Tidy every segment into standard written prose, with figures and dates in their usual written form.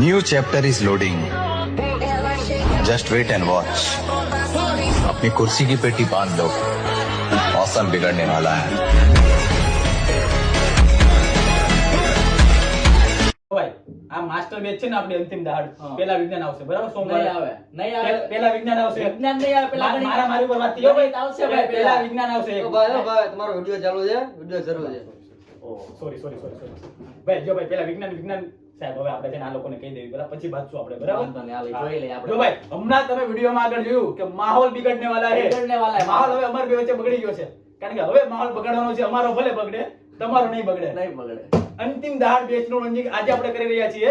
New chapter is loading. Just wait and watch. अपनी कुर्सी की पेटी बांध लो. मौसम बिगड़ने वाला है. ભાઈ આ માસ્ટર બેચ છે ને આપણે અંતિમ દહાડ પેલા વિજ્ઞાન આવશે બરાબર સોમવારે નહીં આવે પેલા વિજ્ઞાન આવશે વિજ્ઞાન નહીં આવે પેલા મારા મારી ઉપર વાત થયો ભાઈ આવશે ભાઈ પેલા વિજ્ઞાન આવશે ભાઈ તમારો વિડિયો ચાલુ છે વિડિયો શરૂ છે ઓ સોરી ભાઈ જો ભાઈ પેલા વિજ્ઞાન સાહેબ હવે આપણે છે ને આ લોકોને કહી દેવી બરાબર પછી બાતશું આપણે બરાબર જોઈ લે આપણે જો ભાઈ હમણાં તમે વિડિયોમાં આગળ જોયું કે માહોલ બિગડને વાલા છે માહોલ હવે અમાર બે વચ્ચે બગડી ગયો છે કારણ કે હવે માહોલ બગાડવાનો છે અમારો ભલે બગડે તમારો નહીં બગડે અંતિમ દહાડ બેચ નું લોન્ચિંગ આજે આપણે કરી રહ્યા છીએ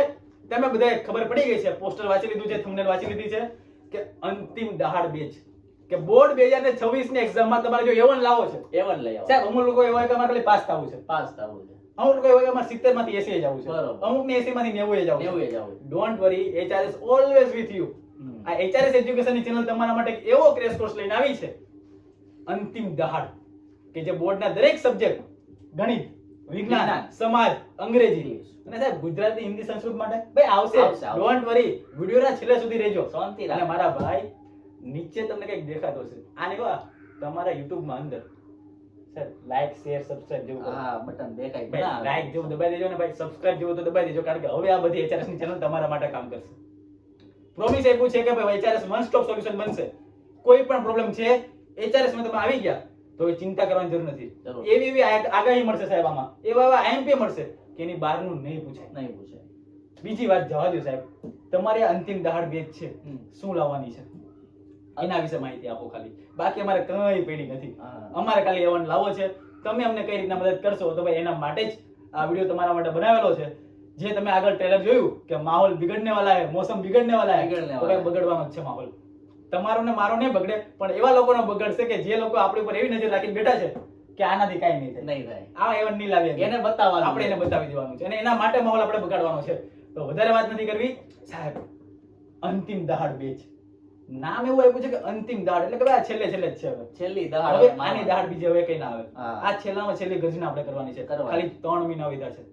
તમે બધાએ ખબર પડી ગઈ છે પોસ્ટર વાંચી લીધું છે થંબનેલ વાંચી લીધી છે કે અંતિમ દહાડ બેચ કે બોર્ડ 2026 ની એક્ઝામ માં તમારે જો A1 લાવો છે A1 લઈ આવો સાહેબ અમુક લોકો એવા હોય કે અમારે ખાલી પાસ થવું છે પાસ થવું છે અમુક લોકો એવા હોય કે અમારે 70 માંથી 80 જવું છે બરોબર. અમુક ને 80 માંથી 90 જવું 90 જવું. Don't worry HRS always with you આ HRS એજ્યુકેશન ની ચેનલ તમારા માટે એક એવો ક્રેશ કોર્સ લઈને આવી છે અંતિમ દહાડ કે જે બોર્ડના દરેક સબ્જેક્ટ ગણિત વિજ્ઞાન સમાજ અંગ્રેજી અને સાહેબ ગુજરાતી હિન્દી સંસ્કૃત માટે ભાઈ આવશે ડોન્ટ વરી વિડિયોના છેલ્લે સુધી રહેજો શાંતિ અને મારા ભાઈ નીચે તમને કંઈક દેખાતો હશે આ નહીં વા તમારા YouTube માં અંદર સર લાઈક શેર સબસ્ક્રાઇબ જેવું કરો હા બટન દેખાય ભાઈ લાઈક જેવું દબાઈ દેજો ને ભાઈ સબસ્ક્રાઇબ જેવું તો દબાઈ દેજો કારણ કે હવે આ બધી HRS ની ચેનલ તમારા માટે કામ કરશે પ્રોમિસ આપ્યું છે કે ભાઈ HRS વન સ્ટોપ સોલ્યુશન બનશે કોઈ પણ પ્રોબ્લેમ છે HRS માં તમે આવી ગયા તો ચિંતા કરવાની જરૂર નથી એવી આગાહી મળશે સાહેબ આમાં એવા IMP મળશે કે એની બહારનું નહીં પૂછાય બીજી વાત જવા દો સાહેબ તમારે અંતિમ દહાડ બેચ છે શું લાવવાની છે એના વિશે માહિતી આપો ખાલી બાકી અમારે કઈ પેડી નથી અમારે ખાલી A1 લાવો છે તમે અમને કઈ રીતના મદદ કરશો તો ભાઈ એના માટે જ આ વિડિયો તમારા માટે બનાવેલો છે જે તમે આગળ ટ્રેલર જોયું કે માહોલ બિગડને વાલા હે મોસમ બિગડને વાલા હે તો ભાઈ બગડવાનો જ છે માહોલ તમારો ને મારો નહીં બગડે પણ એવા લોકોનો બગડશે કે જે લોકો આપણી ઉપર એવી નજર રાખીને બેઠા છે કે આનાથી કાઈ નહીં થાય આ A1 નહીં લાવીએ એને બતાવવાનું આપણે એને બતાવી દેવાનું છે અને એના માટે માહોલ આપણે બગાડવાનો છે તો વધારે વાત નથી કરવી સાહેબ અંતિમ દહાડ બેચ નામ એવું આપ્યું છે કે અંતિમ દહાડ એટલે કે ભાઈ આ છેલ્લે જ છે હવે છેલ્લી હવે દહાડ આની દહાડ બીજી હવે કઈ ના આવે આ છેલ્લામાં છેલ્લી ગર્જના આપણે કરવાની છે ખાલી 3 મહિના વિધા છે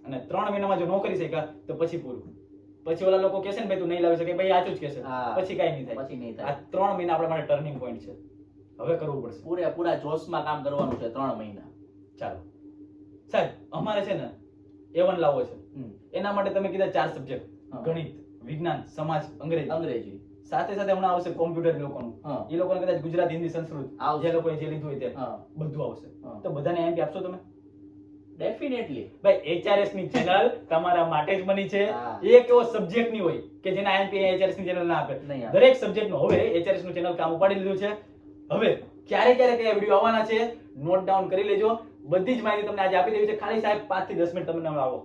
અને 3 મહિનામાં જો ન કરી શક્યા તો પછી પૂરું પછી ઓલા લોકો કહેશે ને ભાઈ તું નહીં લાવી શકે ભાઈ આચું જ કહેશે પછી કાઈ નહીં થાય આ 3 મહિના આપણા માટે ટર્નિંગ પોઈન્ટ છે હવે કરવું પડશે પૂરેપૂરા જોશમાં કામ કરવાનું છે 3 મહિના ચાલો સાહેબ અમારે છે ને A1 લાવવો છે એના માટે તમે કીધા 4 સબ્જેક્ટ ગણિત વિજ્ઞાન સમાજ અંગ્રેજી સાથે સાથે હમણાં આવશે કોમ્પ્યુટર લોકોનું એ લોકોને કદાચ ગુજરાતી હિન્દી સંસ્કૃત જે લોકોએ જે લીધું હોય તે બધું આવશે તો બધાને એમ આપશો તમે ડેફિનેટલી ભાઈ HRS ની ચેનલ તમારા માટે જ બની છે એક એવો સબ્જેક્ટ ની હોય કે જેના IMP HRS ની ચેનલ ના આપે દરેક સબ્જેક્ટ નો હવે HRS નું ચેનલ કામ ઉપાડી લીધું છે હવે ક્યારે કયા વિડિયો આવવાના છે નોટ ડાઉન કરી લેજો બધી જ માહિતી તમને આજે આપી દેવી છે ખાલી સાહેબ 5 થી 10 મિનિટ તમને આવો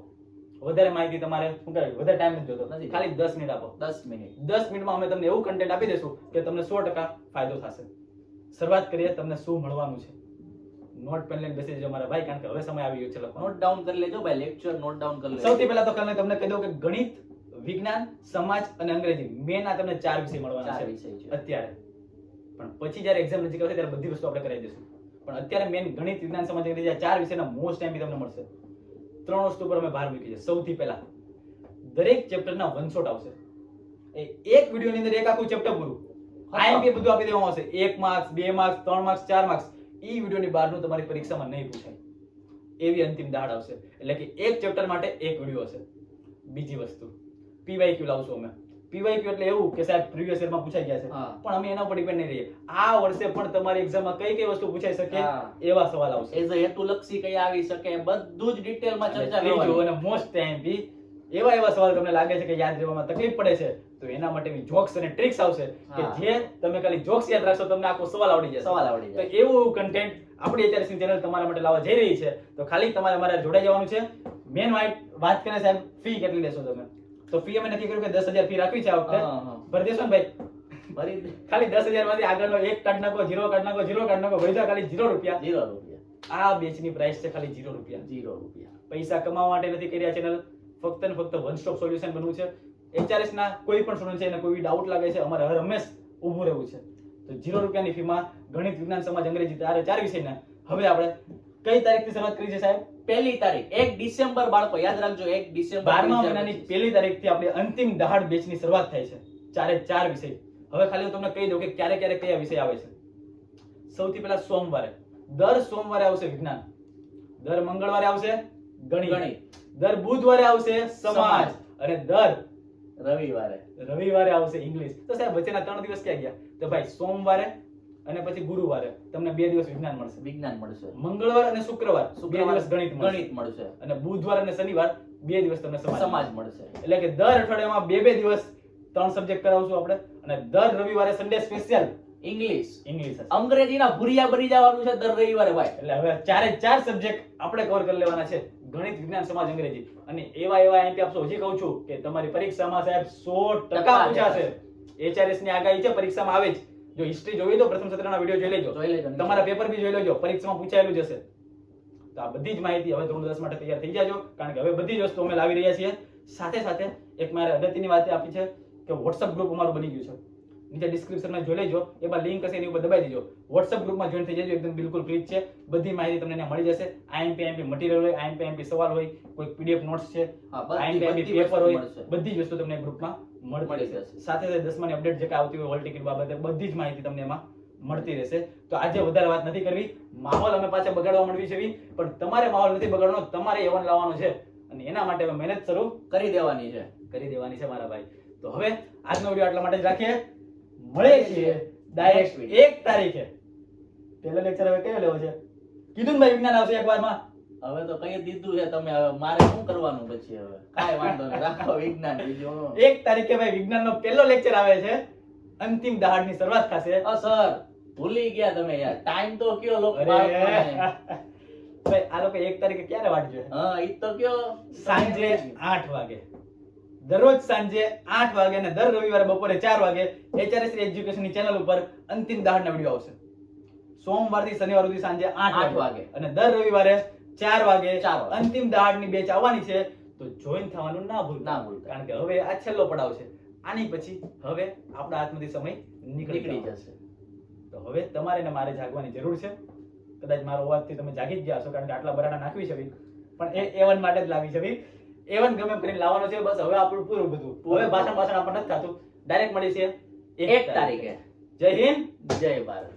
વધારે માહિતી તમારે શું કહેવાય વધારે ટાઈમ નથી જોતો ખાલી 10 મિનિટ આપો 10 મિનિટમાં અમે તમને એવું કન્ટેન્ટ આપી દેશું કે તમને 100% ફાયદો થશે શરૂઆત કરીએ તમને શું મળવાનું છે નોટ પેન લઈને બેસી જજો મારા ભાઈ કારણ કે હવે સમય આવી ગયો છે લખવાનો નોટ ડાઉન કરી લેજો ભાઈ લેક્ચર નોટ ડાઉન કરી લેજો સૌથી પહેલા તો કાલે તમને કહી દઉં કે ગણિત વિજ્ઞાન સમાજ અને અંગ્રેજી મેન આ તમને 4 વિષય મળવાના છે અત્યારે પણ પછી જ્યારે એક્ઝામ નજીક આવશે ત્યારે બધી વસ્તુ આપણે કરાવી દઈશું પણ અત્યારે મેન ગણિત વિજ્ઞાન સમાજ અંગ્રેજી આ 4 વિષયના મોસ્ટ ટાઈમ તમને મળશે 3 વસ્તુ પર અમે ભાર મૂકી છે સૌથી પહેલા દરેક ચેપ્ટરના વન શોટ આવશે એક વિડિયોની અંદર એક આખું ચેપ્ટર પૂરું IMP બધું આપી દેવામાં આવશે 1 માર્ક્સ 2 માર્ક્સ 3 માર્ક્સ 4 માર્ક્સ ઈ વિડિયોની બહારનું તમારી પરીક્ષામાં નહીં પૂછાય એવી અંતિમ દહાડ આવશે એટલે કે એક ચેપ્ટર માટે એક વિડિયો હશે બીજી વસ્તુ PYQ લાવશું અમે PYQ એટલે એવું કે સાહેબ પ્રીવિયસ યરમાં પૂછાઈ ગયા છે પણ અમે એના ઉપર ડિપેન્ડ નહીં રહીએ આ વર્ષે પણ તમારી એક્ઝામમાં કઈ વસ્તુ પૂછાઈ શકે એવા સવાલ આવશે એઝ અ હેતુલક્ષી કઈ આવી શકે બધું જ ડિટેલમાં ચર્ચા કરવાની અને મોસ્ટ ટાઈમ બી એવા સવાલ તમને લાગે છે કે યાદ રહેવામાં તકલીફ પડે છે તો એના માટે જોક્સ અને ટ્રિક્સ આવશે કે જે તમે ખાલી જોક્સ યાદ રાખશો તમને આખો સવાલ આવડી જશે તો એવું કન્ટેન્ટ આપણી HRS ની ચેનલ તમારા માટે લાવવા જઈ રહી છે તો ખાલી તમારે અમારે જોડાઈ જવાનું છે મેન વાત કરીને સાહેબ ફી કેટલી લેશો તમે તો ફી અમે નક્કી કર્યું કે 10,000 ફી રાખવી છે આ વખતે ભરી દેશો ને ભાઈ ખાલી 10,000 માંથી આગળનો 1 કાઢ નાખો 0 કાઢ નાખો 0 કાઢ નાખો વૈધા ખાલી 0 રૂપિયા આ બેચની પ્રાઇસ છે ખાલી 0 રૂપિયા પૈસા કમાવા માટે નથી કર્યા ચેનલ ફક્ત ને ફક્ત વન સ્ટોપ સોલ્યુશન બનવું છે HRS ના કોઈ પણ સ્ટુડન્ટ છે એને કોઈ ડાઉટ લાગે છે અમારે હર હંમેશ ઊભું રહેવું છે તો 0 રૂપિયાની ફીમાં ગણિત વિજ્ઞાન સમાજ અંગ્રેજી 4 વિષયના હવે આપણે કઈ તારીખથી શરૂઆત કરી છે સાહેબ? 1 તારીખ 1 ડિસેમ્બર બાળકો યાદ રાખજો 1 ડિસેમ્બર 12મા મહિનાની 1 તારીખથી આપણે અંતિમ દહાડ બેચની શરૂઆત થાય છે. 4 વિષય. હવે ખાલી હું તમને કહી દઉં કે ક્યારે ક્યારે કયા વિષય આવે છે. સૌથી પહેલા સોમવારે, દર સોમવારે આવશે વિજ્ઞાન, દર મંગળવારે આવશે ગણિત, દર બુધવારે આવશે સમાજ અને દર રવિવારે આવશે ઇંગ્લિશ. તો સાહેબ વચ્ચેના 3 દિવસ ક્યાં ગયા? તો ભાઈ સોમવારે અને પછી ગુરુવારે તમને 2 દિવસ વિજ્ઞાન મળશે. મંગળવાર અને શુક્રવાર 2 દિવસ ગણિત મળશે અને બુધવાર અને શનિવાર 2 દિવસ તમને સમાજ મળશે. એટલે કે દર અઠવાડિયામાં 2 દિવસ 3 સબ્જેક્ટ કરાવશું આપણે અને દર રવિવારે સન્ડે સ્પેશિયલ ઇંગ્લિશ હશે. અંગ્રેજીના ભૂરિયા બની જવાનું છે દર રવિવારે ભાઈ. એટલે હવે 4 સબ્જેક્ટ આપણે કવર કરી લેવાના છે. ગણિત, વિજ્ઞાન, સમાજ, અંગ્રેજી. અને એવા એમપી આપશો. હજી કહું છું કે તમારી પરીક્ષામાં સાહેબ 100% પૂછાશે. HRS ની આગાહી છે, પરીક્ષામાં આવે જ. જો હિસ્ટ્રી જોઈ લો, પ્રથમ સત્રના વિડિયો જોઈ લેજો, તમારા પેપર બી જોઈ લેજો, પરીક્ષામાં પૂછાયેલું જ હશે. તો આ બધી જ માહિતી હવે ધોરણ 10 માટે તૈયાર થઈ જાજો, કારણ કે હવે બધી જ વસ્તુ અમે લાવી રહ્યા છીએ. સાથે સાથે એક મારે અગત્યની વાત આપી છે કે WhatsApp ગ્રુપ અમારું બની ગયું છે. નીચે ડિસ્ક્રિપ્શનમાં જોઈ લેજો, એમાં લિંક હશે, એની ઉપર દબાઈ દેજો. WhatsApp ગ્રુપમાં જોઈન થઈ જજો, એકદમ બિલકુલ ફ્રી છે. બધી માહિતી તમને ત્યાં મળી જશે. IMP મટીરિયલ હોય, IMP સવાલ હોય, કોઈ PDF નોટ્સ છે, IMP પેપર હોય, બધી જ વસ્તુ તમને ગ્રુપમાં મળતી રહેશે. સાથે સાથે 10માની અપડેટ જે કાંઈ આવતી હોય હોલ ટિકિટ બાબતે બધી જ માહિતી તમને એમાં મળતી રહેશે. તો આજે વધારે વાત નથી કરવી, માહોલ અમે પાછા બગાડવા માંડવી છે, પણ તમારે માહોલ નથી બગાડવાનો, તમારે એવન લાવવાનો છે અને એના માટે અમે મહેનત શરૂ કરી દેવાની છે મારા ભાઈ. તો હવે આજનો વિડિયો આટલા માટે જ રાખીએ. મળે છીએ ડાયરેક્ટ 1 તારીખે. પહેલો લેક્ચર હવે કયો લેવો છે? કીધું ને ભાઈ વિજ્ઞાન આવશે એક વારમાં. હવે તો કઈ દીધું છે તમે. હવે મારે શું કરવાનું પછી? હવે કાઈ વાંધો નહીં, રાખો વિજ્ઞાન. બીજું 1 તારીખે ભાઈ વિજ્ઞાનનો પહેલો લેક્ચર આવે છે. અંતિમ દહાડની શરૂઆત થશે. સર ભૂલી ગયા તમે યાર, ટાઈમ તો કયો લોકો ભાઈ આ લોકો 1 તારીખે ક્યારે વાંચજો? હા ઈ તો કયો સાંજે 8 વાગે. દરરોજ સાંજે 8 વાગે અને દર રવિવારે બપોરે 4 વાગે HRS એજ્યુકેશન ની ચેનલ ઉપર અંતિમ દહાડના વિડિયો આવશે. સોમવારથી શનિવાર સુધી સાંજે 8 વાગે અને દર રવિવારે 4 વાગે અંતિમ દહાડની બેચ આવવાની છે. તો જોઈન થવાનું ના ભૂલતા, કારણ કે હવે આ છેલ્લો પડાવ છે. આની પછી હવે આપણા હાથમાંથી સમય નીકળી જશે. તો હવે તમારે ને મારે જાગવાની જરૂર છે. કદાચ મારો અવાજથી તમે જાગી જ ગયા હશો, કારણ કે આટલા બરાડા નાખવી છે પણ એ A1 માટે જ લાવી છે. A1 ગમે કરીને લાવવાનો છે. બસ હવે આપણું પૂરું બધું. હવે ભાષણ આપણને નથી થતું. ડાયરેક્ટ મળી છે 1 તારીખે. જય હિન્દ, જય ભારત.